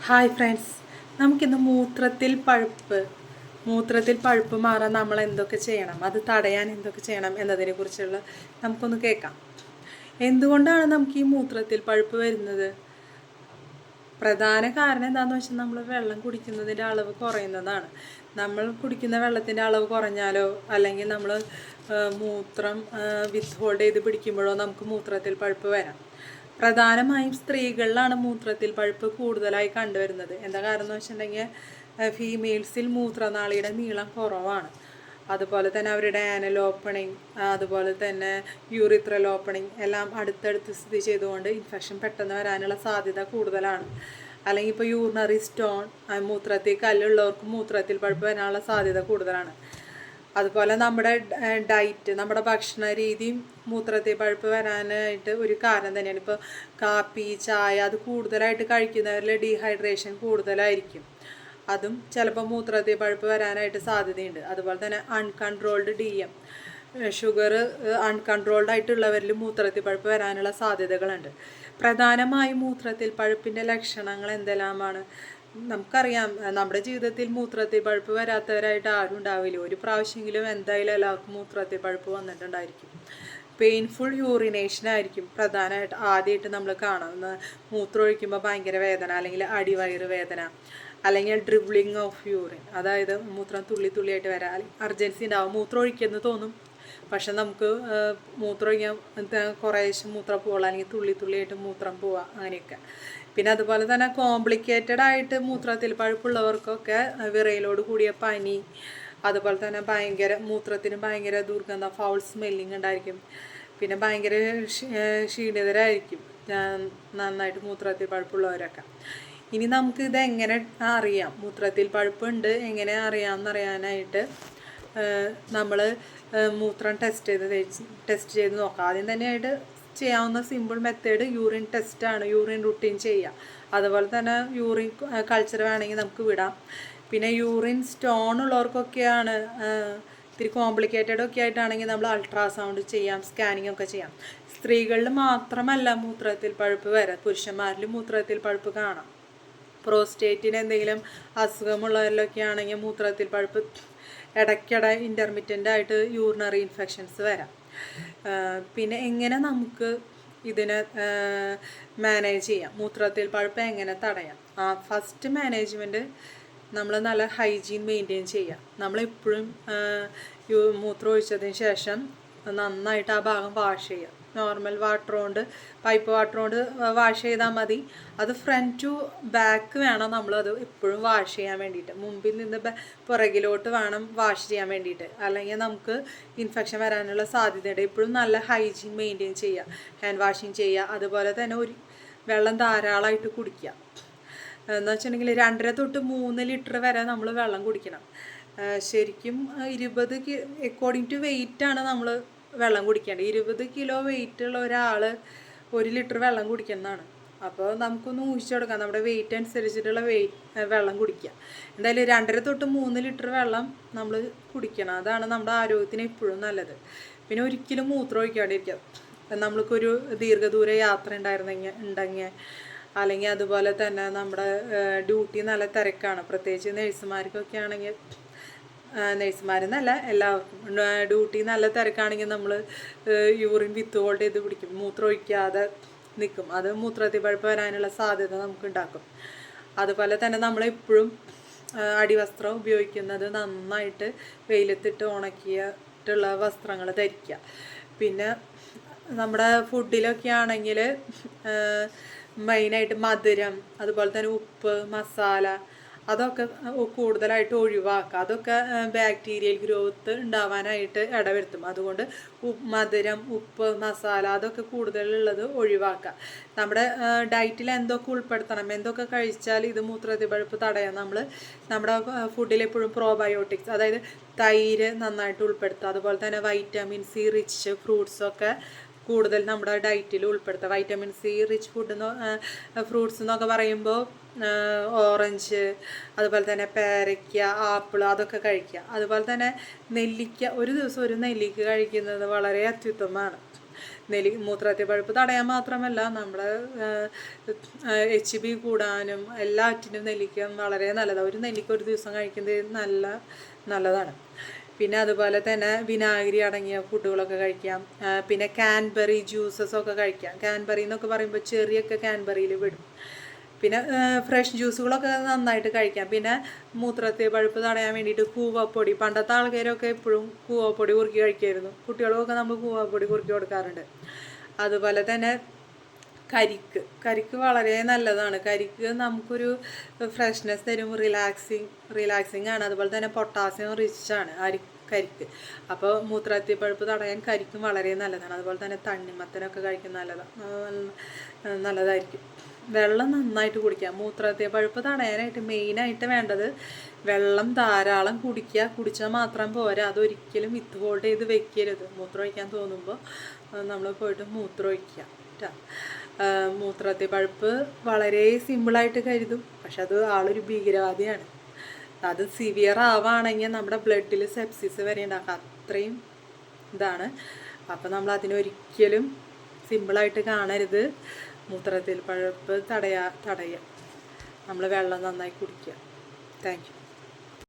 Hi friends, നമുക്കിന്ന് മൂത്രത്തിൽ പഴുപ്പ് മാറാൻ നമ്മൾ എന്തൊക്കെ ചെയ്യണം, അത് തടയാൻ എന്തൊക്കെ ചെയ്യണം എന്നതിനെക്കുറിച്ചുള്ള നമുക്കൊന്ന് കേൾക്കാം. എന്തുകൊണ്ടാണ് നമുക്ക് ഈ മൂത്രത്തിൽ പഴുപ്പ് വരുന്നത്? പ്രധാന കാരണം എന്താണെന്ന് വെച്ചാൽ നമ്മൾ വെള്ളം കുടിക്കുന്നതിൻ്റെ അളവ് കുറയുന്നതാണ്. നമ്മൾ കുടിക്കുന്ന വെള്ളത്തിൻ്റെ അളവ് കുറഞ്ഞാലോ അല്ലെങ്കിൽ നമ്മൾ മൂത്രം വിത്ത് ചെയ്ത് പിടിക്കുമ്പോഴോ നമുക്ക് മൂത്രത്തിൽ പഴുപ്പ് വരാം. പ്രധാനമായും സ്ത്രീകളിലാണ് മൂത്രത്തിൽ പഴുപ്പ് കൂടുതലായി കണ്ടുവരുന്നത്. എന്താ കാരണം എന്ന് വെച്ചിട്ടുണ്ടെങ്കിൽ ഫീമെയിൽസിൽ മൂത്രനാളിയുടെ നീളം കുറവാണ്. അതുപോലെ തന്നെ അവരുടെ ആനൽ ഓപ്പണിങ്, അതുപോലെ തന്നെ യൂറിത്രൽ ഓപ്പണിങ് എല്ലാം അടുത്തടുത്ത് സ്ഥിതി ചെയ്തുകൊണ്ട് ഇൻഫെക്ഷൻ പെട്ടെന്ന് വരാനുള്ള സാധ്യത കൂടുതലാണ്. അല്ലെങ്കിൽ ഇപ്പോൾ യൂറിനറി സ്റ്റോൺ, മൂത്രത്തിൽ കല്ലുള്ളവർക്ക് മൂത്രത്തിൽ പഴുപ്പ് വരാനുള്ള സാധ്യത കൂടുതലാണ്. അതുപോലെ നമ്മുടെ ഡയറ്റ്, നമ്മുടെ ഭക്ഷണ രീതിയും മൂത്രത്തിൽ പഴുപ്പ് വരാനായിട്ട് ഒരു കാരണം തന്നെയാണ്. ഇപ്പോൾ കാപ്പി, ചായ അത് കൂടുതലായിട്ട് കഴിക്കുന്നവരിൽ ഡീഹൈഡ്രേഷൻ കൂടുതലായിരിക്കും. അതും ചിലപ്പോൾ മൂത്രത്തിൽ പഴുപ്പ് വരാനായിട്ട് സാധ്യതയുണ്ട്. അതുപോലെ തന്നെ അൺകൺട്രോൾഡ് DM, ഷുഗർ അൺകൺട്രോൾഡ് ആയിട്ടുള്ളവരിൽ മൂത്രത്തിൽ പഴുപ്പ് വരാനുള്ള സാധ്യതകളുണ്ട്. പ്രധാനമായും മൂത്രത്തിൽ പഴുപ്പിൻ്റെ ലക്ഷണങ്ങൾ എന്തെല്ലാമാണ്? നമുക്കറിയാം, നമ്മുടെ ജീവിതത്തിൽ മൂത്രത്തിൽ പഴുപ്പ് വരാത്തവരായിട്ട് ആരും ഉണ്ടാവില്ല. ഒരു പ്രാവശ്യമെങ്കിലും എന്തായാലും എല്ലാവർക്കും മൂത്രത്തിൽ പഴുപ്പ് വന്നിട്ടുണ്ടായിരിക്കും. പെയിൻഫുൾ യൂറിനേഷൻ ആയിരിക്കും പ്രധാനമായിട്ട് ആദ്യമായിട്ട് നമ്മൾ കാണുന്ന. മൂത്രം ഒഴിക്കുമ്പോൾ ഭയങ്കര വേദന, അല്ലെങ്കിൽ അടിവയറ് വേദന, അല്ലെങ്കിൽ ഡ്രിബ്ലിങ് ഓഫ് യൂറിൻ, അതായത് മൂത്രം തുള്ളി തുള്ളിയായിട്ട് വരാം. അല്ലെങ്കിൽ അർജൻസി ഉണ്ടാവും, മൂത്രം ഒഴിക്കുമെന്ന് തോന്നും, പക്ഷെ നമുക്ക് മൂത്രം ഒഴിക്കാൻ കുറേശ്ശെ മൂത്രം പോവുക, അല്ലെങ്കിൽ തുള്ളി തുള്ളിയായിട്ട് മൂത്രം പോവുക, അങ്ങനെയൊക്കെ. പിന്നെ അതുപോലെ തന്നെ കോംപ്ലിക്കേറ്റഡ് ആയിട്ട് മൂത്രത്തിൽ പഴുപ്പുള്ളവർക്കൊക്കെ വിറയലോട് കൂടിയ പനി, അതുപോലെ തന്നെ മൂത്രത്തിന് ഭയങ്കര ദുർഗന്ധം, ഫൗൾ സ്മെല്ലിങ് ഉണ്ടായിരിക്കും. പിന്നെ ഭയങ്കര ക്ഷീണിതരായിരിക്കും നന്നായിട്ട് മൂത്രത്തിൽ പഴുപ്പുള്ളവരൊക്കെ. ഇനി നമുക്ക് ഇതെങ്ങനെ അറിയാം, മൂത്രത്തിൽ പഴുപ്പുണ്ട് എങ്ങനെ അറിയാമെന്നറിയാനായിട്ട് നമ്മൾ മൂത്രം ടെസ്റ്റ് ചെയ്ത് നോക്കാം. ആദ്യം തന്നെയായിട്ട് ചെയ്യാവുന്ന സിമ്പിൾ മെത്തേഡ് യൂറിൻ ടെസ്റ്റാണ്. യൂറിൻ റുട്ടീൻ ചെയ്യുക. അതുപോലെ തന്നെ യൂറിൻ കൾച്ചർ വേണമെങ്കിൽ നമുക്ക് വിടാം. പിന്നെ യൂറിൻ സ്റ്റോൺ ഉള്ളവർക്കൊക്കെയാണ്, ഇത്തിരി കോംപ്ലിക്കേറ്റഡ് ഒക്കെ ആയിട്ടാണെങ്കിൽ നമ്മൾ അൾട്രാസൗണ്ട് ചെയ്യാം, സ്കാനിങ് ഒക്കെ ചെയ്യാം. സ്ത്രീകളിൽ മാത്രമല്ല മൂത്രത്തിൽ പഴുപ്പ് വരാം, പുരുഷന്മാരിലും മൂത്രത്തിൽ പഴുപ്പ് കാണാം. പ്രോസ്റ്റേറ്റിന് എന്തെങ്കിലും അസുഖമുള്ളവരിലൊക്കെ ആണെങ്കിൽ മൂത്രത്തിൽ പഴുപ്പ് ഇടയ്ക്കിടെ ഇൻ്റർമിറ്റൻ്റ് ആയിട്ട് യൂറിനറി ഇൻഫെക്ഷൻസ് വരാം. പിന്നെ എങ്ങനെ നമുക്ക് ഇതിനെ മാനേജ് ചെയ്യാം, മൂത്രത്തിൽ പഴുപ്പ് എങ്ങനെ തടയാം? ഫസ്റ്റ് മാനേജ്മെൻറ്റ് നമ്മൾ നല്ല ഹൈജീൻ മെയിൻറ്റെയിൻ ചെയ്യുക. നമ്മളെപ്പോഴും മൂത്രം ഒഴിച്ചതിന് ശേഷം നന്നായിട്ട് ആ ഭാഗം വാഷ് ചെയ്യുക. നോർമൽ വാട്ടർ കൊണ്ട്, പൈപ്പ് വാട്ടർ കൊണ്ട് വാഷ് ചെയ്താൽ മതി. അത് ഫ്രണ്ട് ടു ബാക്ക് വേണം നമ്മളത് എപ്പോഴും വാഷ് ചെയ്യാൻ വേണ്ടിയിട്ട്. മുമ്പിൽ നിന്ന് പുറകിലോട്ട് വേണം വാഷ് ചെയ്യാൻ വേണ്ടിയിട്ട്, അല്ലെങ്കിൽ നമുക്ക് ഇൻഫെക്ഷൻ വരാനുള്ള സാധ്യതയുണ്ട്. എപ്പോഴും നല്ല ഹൈജീൻ മെയിൻറ്റെയിൻ ചെയ്യുക, ഹാൻഡ് വാഷിങ് ചെയ്യുക. അതുപോലെ തന്നെ വെള്ളം ധാരാളമായിട്ട് കുടിക്കുക. എന്ന് വെച്ചിട്ടുണ്ടെങ്കിൽ 2.5 തൊട്ട് 3 ലിറ്റർ വരെ നമ്മൾ വെള്ളം കുടിക്കണം. ശരിക്കും 20 അക്കോർഡിംഗ് ടു വെയിറ്റാണ് നമ്മൾ വെള്ളം കുടിക്കേണ്ടത്. 20 കിലോ വെയിറ്റുള്ള ഒരാൾ 1 ലിറ്റർ വെള്ളം കുടിക്കുന്നതാണ്. അപ്പോൾ നമുക്കൊന്ന് ഊഹിച്ചു കൊടുക്കാം, നമ്മുടെ വെയിറ്റ് അനുസരിച്ചിട്ടുള്ള വെള്ളം കുടിക്കുക. എന്തായാലും 2.5 തൊട്ട് 3 ലിറ്റർ വെള്ളം നമ്മൾ കുടിക്കണം. അതാണ് നമ്മുടെ ആരോഗ്യത്തിന് എപ്പോഴും നല്ലത്. പിന്നെ ഒരിക്കലും മൂത്രം ഒഴിക്കാണ്ടിരിക്കുക. നമ്മൾക്കൊരു ദീർഘദൂര യാത്ര ഉണ്ടെങ്കിൽ, അല്ലെങ്കിൽ അതുപോലെ തന്നെ നമ്മുടെ ഡ്യൂട്ടി നല്ല തിരക്കാണ്, പ്രത്യേകിച്ച് നേഴ്സുമാർക്കൊക്കെ ആണെങ്കിൽ, നേഴ്സുമാരെന്നല്ല എല്ലാവർക്കും ഡ്യൂട്ടി നല്ല തിരക്കാണെങ്കിൽ നമ്മൾ യൂറിൻ വിത്ത് ചെയ്ത് പിടിക്കും, മൂത്രം ഒഴിക്കാതെ നിൽക്കും. അത് മൂത്രത്തിൽ പഴുപ്പ് വരാനുള്ള സാധ്യത നമുക്ക് ഉണ്ടാക്കും. അതുപോലെ തന്നെ നമ്മളെപ്പോഴും അടിവസ്ത്രം ഉപയോഗിക്കുന്നത് നന്നായിട്ട് വെയിലത്തിട്ട് ഉണക്കിയിട്ടുള്ള വസ്ത്രങ്ങൾ ധരിക്കുക. പിന്നെ നമ്മുടെ ഫുഡിലൊക്കെ ആണെങ്കിൽ മെയിനായിട്ട് മധുരം, അതുപോലെ തന്നെ ഉപ്പ്, മസാല, അതൊക്കെ കൂടുതലായിട്ട് ഒഴിവാക്കുക. അതൊക്കെ ബാക്ടീരിയൽ ഗ്രോത്ത് ഉണ്ടാവാനായിട്ട് ഇടവരുത്തും. അതുകൊണ്ട് മധുരം, ഉപ്പ്, മസാല അതൊക്കെ കൂടുതലുള്ളത് ഒഴിവാക്കുക. നമ്മുടെ ഡയറ്റിൽ എന്തൊക്കെ ഉൾപ്പെടുത്തണം, എന്തൊക്കെ കഴിച്ചാൽ ഇത് മൂത്രത്തിൽ പഴുപ്പ് തടയാം? നമ്മുടെ ഫുഡിൽ എപ്പോഴും പ്രോബയോട്ടിക്സ്, അതായത് തൈര് നന്നായിട്ട് ഉൾപ്പെടുത്തുക. അതുപോലെ തന്നെ വൈറ്റമിൻ സി റിച്ച് ഫ്രൂട്ട്സൊക്കെ കൂടുതൽ നമ്മുടെ ഡയറ്റിൽ ഉൾപ്പെടുത്തുക. വൈറ്റമിൻ സി റിച്ച് ഫ്രൂട്ട്സ് എന്നൊക്കെ പറയുമ്പോൾ ഓറഞ്ച്, അതുപോലെ തന്നെ പേരയ്ക്ക, ആപ്പിൾ അതൊക്കെ കഴിക്കുക. അതുപോലെ തന്നെ നെല്ലിക്ക, ഒരു ദിവസം ഒരു നെല്ലിക്ക കഴിക്കുന്നത് വളരെ അത്യുത്തമമാണ്. മൂത്രത്തിൽ പഴുപ്പ് തടയാൻ മാത്രമല്ല നമ്മുടെ HB കൂടാനും എല്ലാറ്റിനും നെല്ലിക്ക വളരെ നല്ലതാണ്. ഒരു നെല്ലിക്ക ഒരു ദിവസം കഴിക്കുന്നത് നല്ലതാണ്. പിന്നെ അതുപോലെ തന്നെ വിനാഗിരി അടങ്ങിയ ഫുഡുകളൊക്കെ കഴിക്കാം. പിന്നെ കാൻബെറി ജ്യൂസസൊക്കെ കഴിക്കാം. കാൻബെറി എന്നൊക്കെ പറയുമ്പോൾ ചെറിയൊക്കെ കാൻബെറിയിൽ വിടും. പിന്നെ ഫ്രഷ് ജ്യൂസുകളൊക്കെ നന്നായിട്ട് കഴിക്കാം. പിന്നെ മൂത്രത്തിൽ പഴുപ്പ് തടയാൻ വേണ്ടിയിട്ട് കൂവപ്പൊടി, പണ്ടത്തെ ആൾക്കാരൊക്കെ എപ്പോഴും കൂവപ്പൊടി കുറുക്കി കഴിക്കുമായിരുന്നു. കുട്ടികൾക്കൊക്കെ നമ്മൾ കൂവപ്പൊടി കുറുക്കി കൊടുക്കാറുണ്ട്. അതുപോലെ തന്നെ കരിക്ക് വളരെ നല്ലതാണ്. കരിക്ക് നമുക്കൊരു ഫ്രഷ്നെസ് തരും, റിലാക്സിങ് ആണ്. അതുപോലെ തന്നെ പൊട്ടാസ്യം റിച്ചാണ് കരിക്ക്. അപ്പോൾ മൂത്രത്തിൽ പഴുപ്പ് തടയാൻ കരിക്കും വളരെ നല്ലതാണ്. അതുപോലെ തന്നെ തണ്ണിമത്തനൊക്കെ കഴിക്കുന്ന നല്ലതായിരിക്കും. വെള്ളം നന്നായിട്ട് കുടിക്കുക. മൂത്രത്തിൽ പഴുപ്പ് തടയാനായിട്ട് മെയിനായിട്ട് വേണ്ടത് വെള്ളം ധാരാളം കുടിക്കുക. കുടിച്ചാൽ മാത്രം പോരാ, അതൊരിക്കലും വിത്ത് ഹോൾഡ് ചെയ്ത് വെക്കരുത്. മൂത്രം ഒഴിക്കാൻ തോന്നുമ്പോൾ നമ്മൾ പോയിട്ട് മൂത്രം ഒഴിക്കുക. മൂത്രത്തിൽ പഴുപ്പ് വളരെ സിമ്പിളായിട്ട് കരുതും, പക്ഷെ അത് ആളൊരു ഭീകരവാദിയാണ്. അത് സിവിയർ ആവുകയാണെങ്കിൽ നമ്മുടെ ബ്ലഡിൽ സെപ്സിസ് വരെ ഉണ്ടാക്കുക, അത്രയും ഇതാണ്. അപ്പം നമ്മൾ അതിനൊരിക്കലും സിമ്പിളായിട്ട് കാണരുത്. മൂത്രത്തിൽ പഴുപ്പ് തടയുക, നമ്മൾ വെള്ളം നന്നായി കുടിക്കുക. Thank you.